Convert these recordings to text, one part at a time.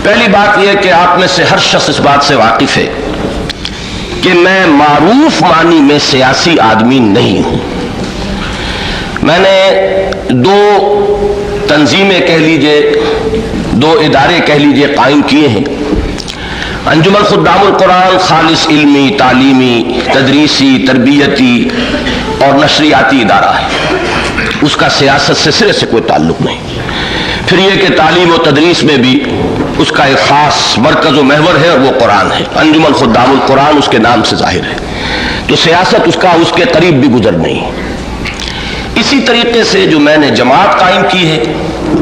پہلی بات یہ کہ آپ میں سے ہر شخص اس بات سے واقف ہے کہ میں معروف معنی میں سیاسی آدمی نہیں ہوں۔ میں نے دو تنظیمیں کہہ لیجئے، دو ادارے کہہ لیجئے قائم کیے ہیں۔ انجمن خدام القرآن خالص علمی، تعلیمی، تدریسی، تربیتی اور نشریاتی ادارہ ہے، اس کا سیاست سے سرے سے کوئی تعلق نہیں۔ پھر یہ کہ تعلیم و تدریس میں بھی اس کا ایک خاص مرکز و محور ہے اور وہ قرآن ہے، انجمن خدام القرآن اس کے نام سے ظاہر ہے، تو سیاست اس کا اس کے قریب بھی گزر نہیں۔ اسی طریقے سے جو میں نے جماعت قائم کی ہے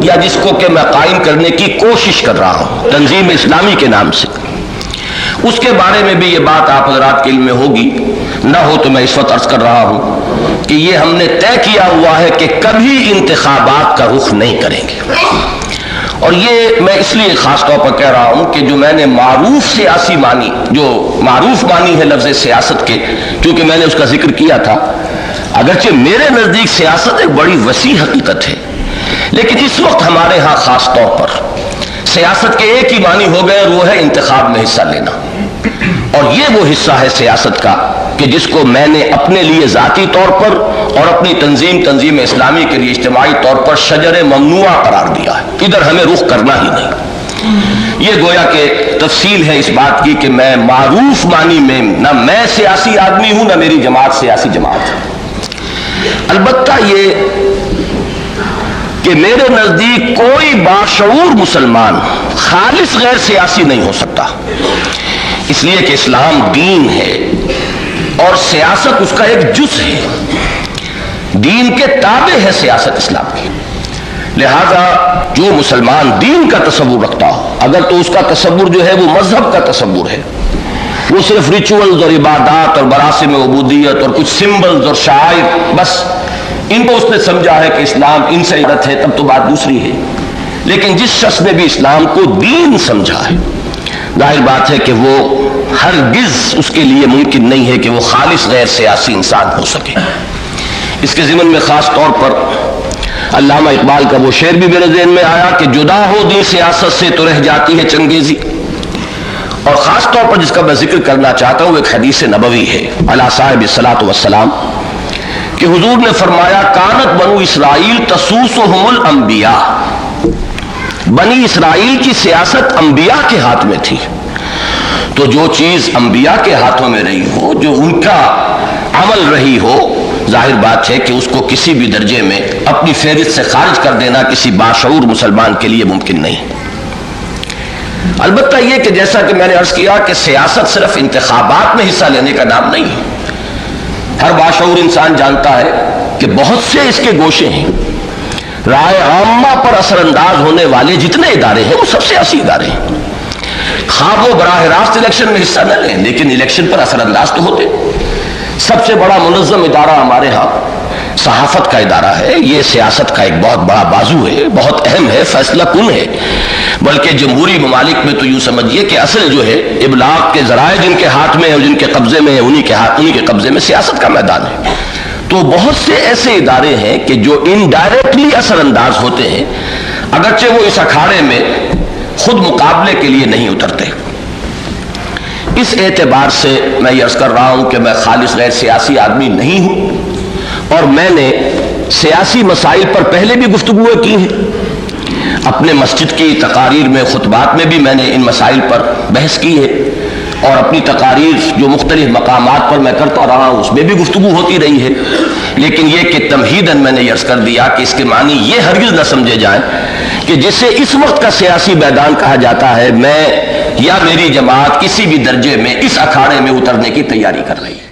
یا جس کو کہ میں قائم کرنے کی کوشش کر رہا ہوں تنظیم اسلامی کے نام سے، اس کے بارے میں بھی یہ بات آپ حضرات کے علم میں ہوگی، نہ ہو تو میں اس وقت عرض کر رہا ہوں کہ یہ ہم نے طے کیا ہوا ہے کہ کبھی انتخابات کا رخ نہیں کریں گے۔ اور یہ میں اس لیے خاص طور پر کہہ رہا ہوں کہ جو میں نے معروف سیاسی معنی، جو معروف معنی ہے لفظ سیاست کے، کیونکہ میں نے اس کا ذکر کیا تھا، اگرچہ میرے نزدیک سیاست ایک بڑی وسیع حقیقت ہے، لیکن اس وقت ہمارے ہاں خاص طور پر سیاست کے ایک ہی معنی ہو گئے اور وہ ہے انتخاب میں حصہ لینا۔ اور یہ وہ حصہ ہے سیاست کا کہ جس کو میں نے اپنے لیے ذاتی طور پر اور اپنی تنظیم اسلامی کے لیے اجتماعی طور پر شجر ممنوعہ قرار دیا ہے، ادھر ہمیں رخ کرنا ہی نہیں۔ یہ گویا کہ تفصیل ہے اس بات کی کہ میں معروف معنی میں نہ میں سیاسی آدمی ہوں، نہ میری جماعت سیاسی جماعت ہے۔ البتہ یہ کہ میرے نزدیک کوئی باشعور مسلمان خالص غیر سیاسی نہیں ہو سکتا، اس لیے کہ اسلام دین ہے اور سیاست اس کا ایک جز ہے، دین کے تابع ہے سیاست اسلام کی۔ لہذا جو مسلمان دین کا تصور رکھتا ہو، اگر تو اس کا تصور جو ہے وہ مذہب کا تصور ہے، وہ صرف ریچولز اور عبادات اور مراسم عبودیت اور کچھ سمبلز اور شعائر، بس ان کو اس نے سمجھا ہے کہ اسلام ان سے عبارت ہے، تب تو بات دوسری ہے۔ لیکن جس شخص نے بھی اسلام کو دین سمجھا ہے، ظاہر بات ہے کہ وہ ہرگز اس کے لیے ممکن نہیں ہے کہ وہ خالص غیر سیاسی انسان ہو سکے۔ اس کے ضمن میں خاص طور پر علامہ اقبال کا وہ شعر بھی میرے ذہن میں آیا کہ جدا ہو دین سیاست سے تو رہ جاتی ہے چنگیزی، اور خاص طور پر جس کا میں ذکر کرنا چاہتا ہوں ایک حدیث نبوی ہے علی صاحب الصلاۃ والسلام کہ حضور نے فرمایا کانت بنو اسرائیل تسوسہم الانبیاء، بنی اسرائیل کی سیاست انبیاء کے ہاتھ میں تھی، تو جو چیز انبیاء کے ہاتھوں میں رہی ہو، جو ان کا عمل رہی ہو، ظاہر بات ہے کہ اس کو کسی بھی درجے میں اپنی فہرست سے خارج کر دینا کسی باشعور مسلمان کے لیے ممکن نہیں۔ البتہ یہ کہ جیسا کہ میں نے عرض کیا کہ سیاست صرف انتخابات میں حصہ لینے کا نام نہیں ہے۔ ہر باشعور انسان جانتا ہے کہ بہت سے اس کے گوشے ہیں، رائے عامہ پر اثر انداز ہونے والے جتنے ادارے ہیں وہ سب سیاسی ادارے ہیں، خواہ وہ براہ راست الیکشن میں حصہ نہ لیں لیکن الیکشن پر اثر انداز تو ہوتے۔ سب سے بڑا منظم ادارہ ہمارے ہاں صحافت کا ادارہ ہے، یہ سیاست کا ایک بہت بڑا بازو ہے، بہت اہم ہے، فیصلہ کن ہے، بلکہ جمہوری ممالک میں تو یوں سمجھیے کہ اصل جو ہے ابلاغ کے ذرائع جن کے ہاتھ میں ہے اور جن کے قبضے میں ہے انہی کے قبضے میں سیاست کا میدان ہے۔ تو بہت سے ایسے ادارے ہیں کہ جو انڈائریکٹلی اثر انداز ہوتے ہیں، اگرچہ وہ اس اکھاڑے میں خود مقابلے کے لیے نہیں اترتے۔ اس اعتبار سے میں یہ عرض کر رہا ہوں کہ میں خالص غیر سیاسی آدمی نہیں ہوں، اور میں نے سیاسی مسائل پر پہلے بھی گفتگویں کی ہیں، اپنے مسجد کی تقاریر میں، خطبات میں بھی میں نے ان مسائل پر بحث کی ہے، اور اپنی تقاریر جو مختلف مقامات پر میں کرتا رہا ہوں اس میں بھی گفتگو ہوتی رہی ہے۔ لیکن یہ کہ تمہیداً میں نے یہ عرض کر دیا کہ اس کے معنی یہ ہرگز نہ سمجھے جائیں کہ جسے اس وقت کا سیاسی میدان کہا جاتا ہے، میں یا میری جماعت کسی بھی درجے میں اس اکھاڑے میں اترنے کی تیاری کر رہی ہے۔